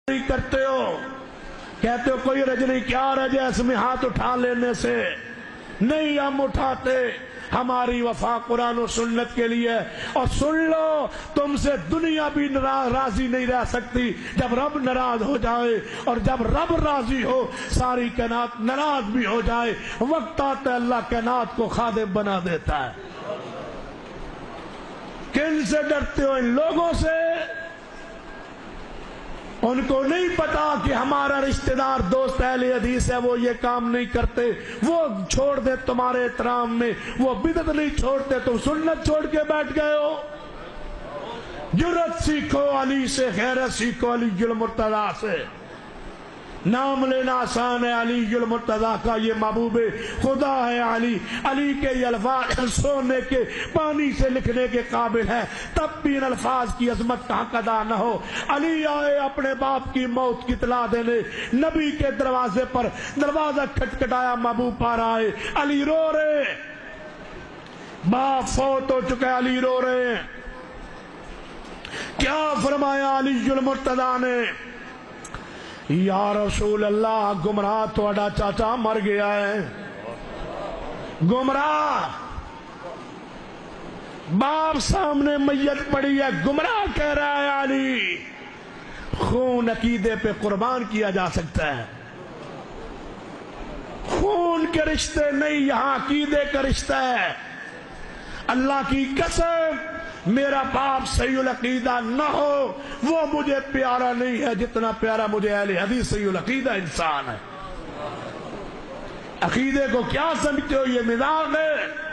کرتے ہو، کہتے ہو کوئی رج نہیں، کیا رج ہے اس میں ہاتھ اٹھا لینے سے؟ نہیں ہم اٹھاتے، ہماری وفا قرآن و سنت کے لیے۔ اور سن لو، تم سے دنیا بھی راضی نہیں رہ سکتی جب رب ناراض ہو جائے، اور جب رب راضی ہو ساری کائنات ناراض بھی ہو جائے، وقت آتا ہے اللہ کائنات کو خادم بنا دیتا ہے۔ کن سے ڈرتے ہو؟ ان لوگوں سے۔ ان کو نہیں پتا کہ ہمارا رشتہ دار دوست اہل حدیث ہے، وہ یہ کام نہیں کرتے، وہ چھوڑ دے تمہارے احترام میں، وہ بدعت نہیں چھوڑتے، تم سنت چھوڑ کے بیٹھ گئے ہو۔ جرأت سیکھو علی سے، غیرت سیکھو علی المرتضیٰ سے۔ نام لینا آسان ہے علی المرتضیٰ کا، یہ محبوب خدا ہے علی۔ علی کے یہ الفاظ سونے کے پانی سے لکھنے کے قابل ہے، تب بھی ان الفاظ کی عظمت کا حق ادا نہ ہو۔ علی آئے اپنے باپ کی موت کی اطلاع دینے، نبی کے دروازے پر دروازہ کھٹکھٹایا، محبوب پار آئے، علی رو رہے، باپ فوت ہو چکا ہے، علی رو رہے ہیں۔ کیا فرمایا علی المرتضیٰ نے؟ یا رسول اللہ، گمراہ تھوڑا چاچا مر گیا ہے، گمراہ، باپ سامنے میت پڑی ہے، گمراہ کہہ رہا ہے علی۔ خون عقیدے پہ قربان کیا جا سکتا ہے، خون کے رشتے نہیں، یہاں عقیدے کا رشتہ ہے۔ اللہ کی قسم، میرا باپ صحیح العقیدہ نہ ہو، وہ مجھے پیارا نہیں ہے جتنا پیارا مجھے اہل حدیث صحیح العقیدہ انسان ہے۔ عقیدے کو کیا سمجھتے ہو؟ یہ مزاج ہے۔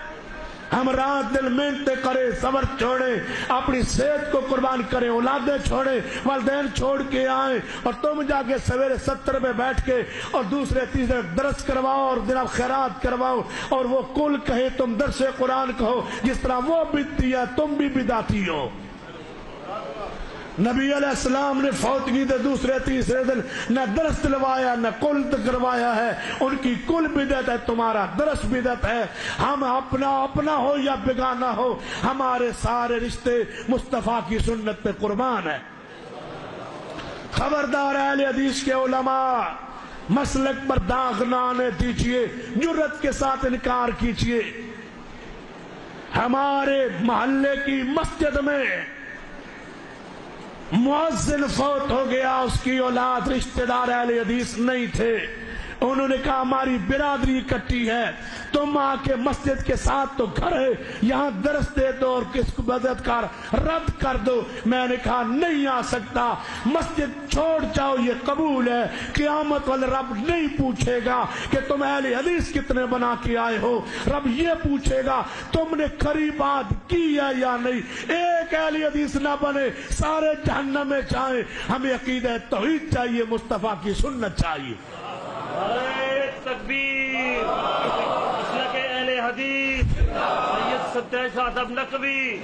ہم رات دل محنتیں کریں، صبر چھوڑیں، اپنی صحت کو قربان کریں، اولادیں چھوڑیں، والدین چھوڑ کے آئیں، اور تم جا کے سویرے 70 پہ بیٹھ کے اور دوسرے تیسرے درس کرواؤ اور جناب خیرات کرواؤ، اور وہ کل کہے تم درس قرآن کہو، جس طرح وہ بدعتی ہے تم بھی بدعتی ہو۔ نبی علیہ السلام نے فوتگی دے دوسرے تیسرے دن نہ درس دلوایا نہ کل کروایا ہے، ان کی کل بدعت ہے، تمہارا درس بدعت ہے۔ ہم اپنا ہو یا بیگانہ ہو، ہمارے سارے رشتے مصطفیٰ کی سنت پہ قربان ہے۔ خبردار اہل حدیث کے علماء، مسلک پر داغ نہ آنے دیجئے، جرأت کے ساتھ انکار کیجئے۔ ہمارے محلے کی مسجد میں مؤذن فوت ہو گیا، اس کی اولاد رشتہ دار اہل حدیث نہیں تھے، انہوں نے کہا ہماری برادری اکٹھی ہے، تم آ کے مسجد کے ساتھ تو گھر ہے، یہاں درس دے دو اور کس کو بدعت کار رد کر دو۔ میں نے کہا نہیں آ سکتا، مسجد چھوڑ جاؤ، یہ قبول ہے، قیامت والے رب نہیں پوچھے گا کہ تم اہل حدیث کتنے بنا کے آئے ہو، رب یہ پوچھے گا تم نے کھری بات کی ہے یا نہیں۔ ایک اہل حدیث نہ بنے، سارے جہنم میں جائیں۔ ہمیں عقیدہ توحید چاہیے، مصطفیٰ کی سنت چاہیے۔ تکبیر، مسلک اہل حدیث سید ستیہ شاہ صاحب نقوی۔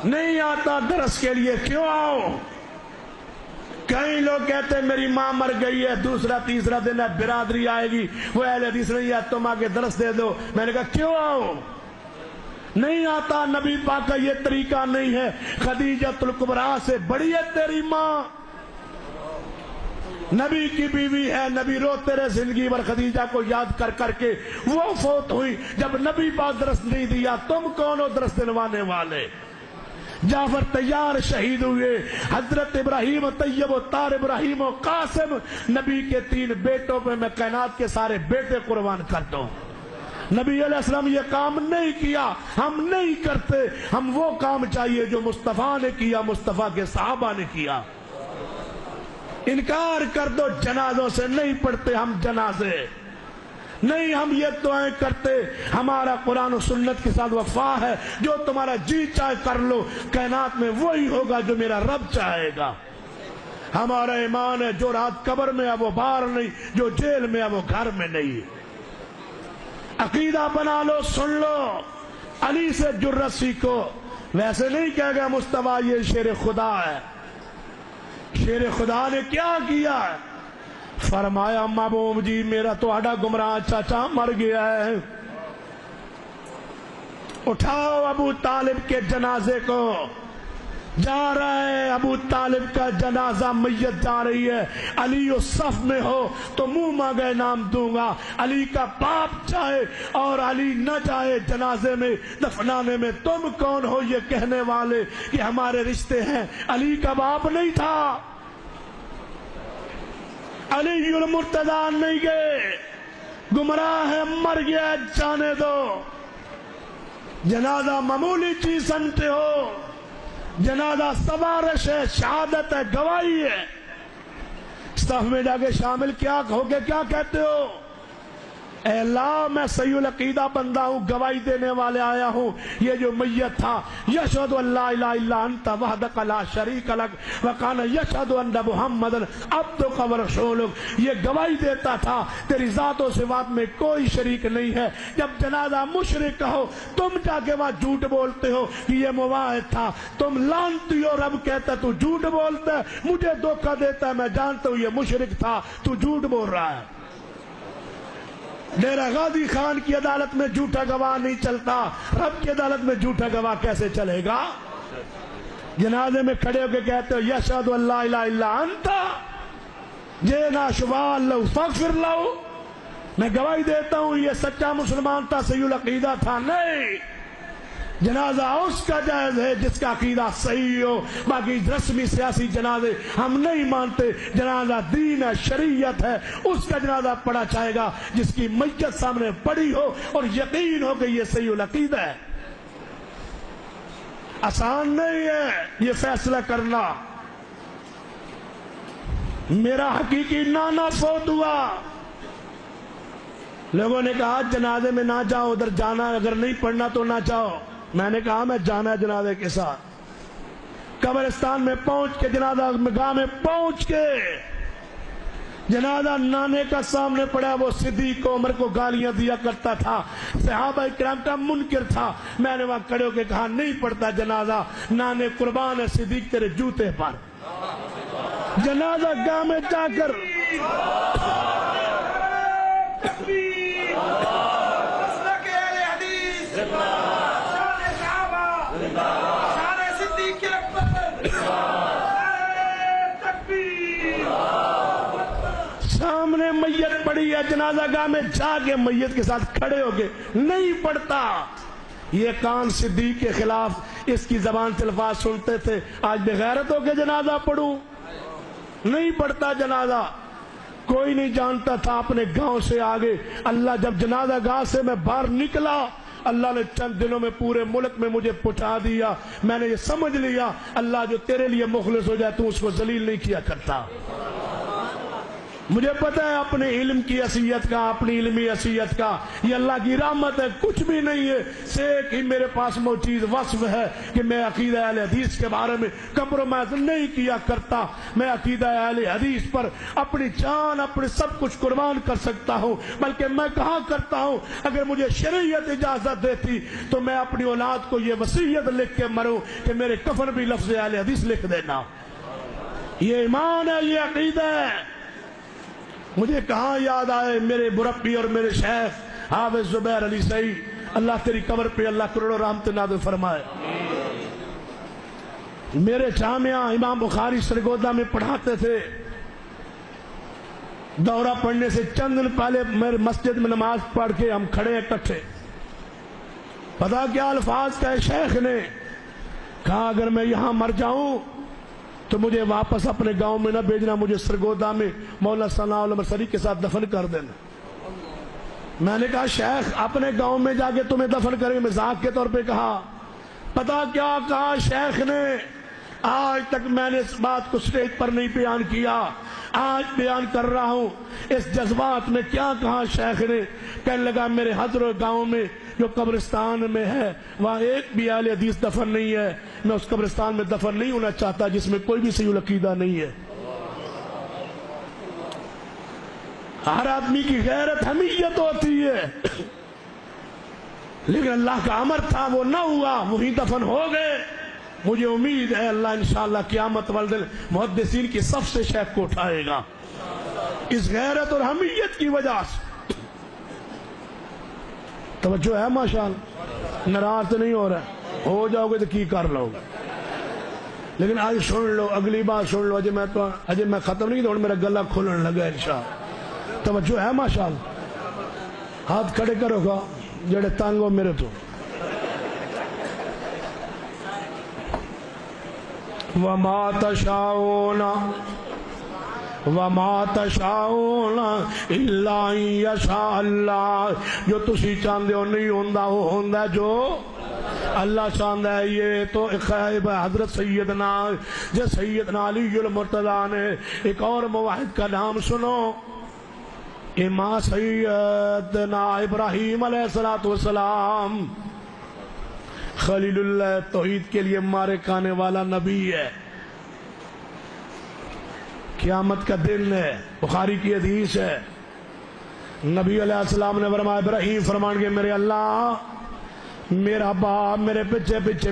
نہیں آتا درس کے لیے کیوں آؤ؟ کئی لوگ کہتے ہیں میری ماں مر گئی ہے، دوسرا تیسرا دن ہے، برادری آئے گی، وہ اہل حدیث نہیں ہے، تم آگے درس دے دو۔ میں نے کہا کیوں آؤ؟ نہیں آتا، نبی پاک کا یہ طریقہ نہیں ہے۔ خدیجہ الکبریٰ سے بڑی ہے تیری ماں، نبی کی بیوی ہے، نبی روتے رہے زندگی بھر خدیجہ کو یاد کر کر کے، وہ فوت ہوئی جب نبی پاک درس نہیں دیا، تم کون ہو درس دلوانے والے؟ جعفر طیار شہید ہوئے، حضرت ابراہیم طیب و طاہر ابراہیم و قاسم، نبی کے 3 بیٹوں پہ میں کائنات کے سارے بیٹے قربان کر دوں۔ نبی علیہ السلام یہ کام نہیں کیا، ہم نہیں کرتے، ہم وہ کام چاہیے جو مصطفیٰ نے کیا، مصطفیٰ کے صحابہ نے کیا۔ انکار کر دو، جنازوں سے نہیں پڑھتے ہم جنازے، نہیں ہم یہ دعائیں کرتے، ہمارا قرآن و سنت کے ساتھ وفا ہے، جو تمہارا جی چاہے کر لو، کائنات میں وہی ہوگا جو میرا رب چاہے گا۔ ہمارا ایمان ہے جو رات قبر میں ہے وہ باہر نہیں، جو جیل میں ہے وہ گھر میں نہیں۔ عقیدہ بنا لو، سن لو، علی سے جرأت سیکھو۔ ویسے نہیں کہہ گا مصطفیٰ یہ شیر خدا ہے، شیر خدا نے کیا کیا؟ فرمایا محبوب جی میرا تو آڈا گمراہ چاچا مر گیا ہے، اٹھاؤ ابو طالب کے جنازے کو، جا رہا ہے ابو طالب کا جنازہ، میت جا رہی ہے، علی اس صف میں ہو تو منہ مانگے نام دوں گا، علی کا باپ جائے اور علی نہ جائے جنازے میں دفنانے میں، تم کون ہو یہ کہنے والے کہ ہمارے رشتے ہیں؟ علی کا باپ نہیں تھا، علی المرتضی نہیں گئے، گمراہ ہے، مر گیا، جانے دو۔ جنازہ معمولی چیز سمجھتے ہو؟ جنازہ سوارش ہے، شہادت ہے، گواہی ہے۔ صف میں جا کے شامل کیا ہو کے کیا کہتے ہو؟ اے اللہ میں صحیح العقیدہ بندہ ہوں، گواہی دینے والے آیا ہوں، یہ جو میت تھا یشہد ان لا الہ الا انت وحدک لا شریک لک وکان یشہد ان محمدن عبدک ورسولک، یہ گواہی دیتا تھا تیری ذات و صفات میں کوئی شریک نہیں ہے۔ جب جنازہ مشرک ہو تم جا کے وہاں جھوٹ بولتے ہو کہ یہ مواحد تھا، تم لعنتی ہو، رب کہتا ہے تو جھوٹ بولتا ہے، مجھے دھوکہ دیتا ہے، میں جانتا ہوں یہ مشرک تھا، تو جھوٹ بول رہا ہے۔ ڈیرہ غازی خان کی عدالت میں جھوٹا گواہ نہیں چلتا، رب کی عدالت میں جھوٹا گواہ کیسے چلے گا؟ جنازے میں کھڑے ہو کے کہتے ہو یشہد ان لا الہ الا انت جینا شفاء لہو فاغفر لہو، میں گواہی دیتا ہوں یہ سچا مسلمان تھا، صحیح العقیدہ تھا۔ نہیں، جنازہ اس کا جائز ہے جس کا عقیدہ صحیح ہو، باقی رسمی سیاسی جنازے ہم نہیں مانتے۔ جنازہ دین ہے، شریعت ہے، اس کا جنازہ پڑھا جائے گا جس کی میت سامنے پڑی ہو اور یقین ہو کہ یہ صحیح العقیدہ ہے۔ آسان نہیں ہے یہ فیصلہ کرنا۔ میرا حقیقی نانا فوت ہوا، لوگوں نے کہا جنازے میں نہ جاؤ، ادھر جانا، اگر نہیں پڑھنا تو نہ جاؤ۔ میں نے کہا میں جانا ہے جنازے کے ساتھ۔ قبرستان میں پہنچ کے، جنازہ گاہ میں پہنچ کے، جنازہ نانے کا سامنے پڑا، وہ صدیق عمر کو گالیاں دیا کرتا تھا، صحابہ کرام کا منکر تھا۔ میں نے وہاں کھڑے ہو کے کہا نہیں پڑھتا جنازہ، نانے قربان ہے صدیق تیرے جوتے پر۔ جنازہ گاہ میں جا کر سامنے میت پڑی ہے، جنازہ گاہ میں جا کے میت کے ساتھ کھڑے ہو کے نہیں پڑھتا۔ یہ کان صدیق کے خلاف اس کی زبان سے الفاظ سنتے تھے، آج بغیرت ہو کے جنازہ پڑھوں؟ نہیں پڑھتا جنازہ۔ کوئی نہیں جانتا تھا اپنے گاؤں سے آگے۔ اللہ جب جنازہ گاہ سے میں باہر نکلا، اللہ نے چند دنوں میں پورے ملک میں مجھے پہنچا دیا۔ میں نے یہ سمجھ لیا اللہ جو تیرے لیے مخلص ہو جائے تو اس کو ذلیل نہیں کیا کرتا۔ مجھے پتہ ہے اپنے علم کی حیثیت کا، اپنی علمی حیثیت کا، یہ اللہ کی رحمت ہے، کچھ بھی نہیں ہے۔ ایک ہی میرے پاس موجود وصف ہے کہ میں عقیدہ اہل حدیث کے بارے میں کمپرومائز نہیں کیا کرتا۔ میں عقیدہ اہل حدیث پر اپنی جان، اپنے سب کچھ قربان کر سکتا ہوں، بلکہ میں کہا کرتا ہوں اگر مجھے شریعت اجازت دیتی تو میں اپنی اولاد کو یہ وصیت لکھ کے مروں کہ میرے کفن بھی لفظ اہل حدیث لکھ دینا۔ یہ ایمان ہے، یہ عقیدہ ہے۔ مجھے کہاں یاد آئے میرے مربی اور میرے شیخ حافظ زبیر علی سعید، اللہ تیری قبر پہ اللہ کروڑوں رحمت نازل فرمائے۔ میرے جامعہ امام بخاری سرگودا میں پڑھاتے تھے۔ دورہ پڑھنے سے چند دن پہلے میرے مسجد میں نماز پڑھ کے ہم کھڑے اکٹھے، پتا کیا الفاظ کہے شیخ نے؟ کہا اگر میں یہاں مر جاؤں تو مجھے واپس اپنے گاؤں میں نہ بھیجنا، مجھے سرگودا میں مولانا ثناء اللہ مرسلی کے ساتھ دفن کر دینا۔ میں نے کہا شیخ اپنے گاؤں میں جا کے تمہیں دفن کریں گے، مزاق کے طور پہ کہا۔ پتا کیا کہا شیخ نے؟ آج تک میں نے اس بات کو سٹیج پر نہیں بیان کیا، آج بیان کر رہا ہوں۔ اس جذبات میں کیا کہا شیخ نے؟ کہنے لگا میرے حضر گاؤں میں جو قبرستان میں ہے وہاں ایک بھی اہل حدیث دفن نہیں ہے، میں اس قبرستان میں دفن نہیں ہونا چاہتا جس میں کوئی بھی صحیح العقیدہ نہیں ہے۔ ہر آدمی کی غیرت حمیت ہوتی ہے، لیکن اللہ کا امر تھا وہ نہ ہوا، وہی دفن ہو گئے۔ مجھے امید ہے اللہ انشاءاللہ قیامت والے دن محدثین کی صف سے شیخ کو اٹھائے گا اس غیرت اور حمیت کی وجہ سے۔ توجہ ہے ماشاءاللہ؟ ناراض تو نہیں ہو رہا؟ ہو جاؤ گے تو کی کر لو گے؟ لیکن آج سن لو، اگلی بار سن لو، اجے میں ختم نہیں کیتا، میرا گلا کھلن لگا انشاءاللہ۔ توجہ ہے ماشاءاللہ؟ ہاتھ کھڑے کرو گا جڑے تنگ ہو میرے تو۔ وما تشاؤون الا ان یشاء اللہ، جو تسی چاہندے ہو نہیں ہوندا، وہ ہوندا جو اللہ چاہتا ہے۔ یہ تو خیب حضرت سیدنا علی المرتضیٰ نے۔ ایک اور موحد کا نام سنو، امام سیدنا ابراہیم علیہ السلام، خلیل اللہ، توحید کے لیے مارے کھانے والا نبی ہے۔ قیامت کا دن ہے، بخاری کی حدیث ہے، نبی علیہ السلام نے فرمایا، ابراہیم فرمان گے میرے اللہ، میرا باپ میرے پیچھے پیچھے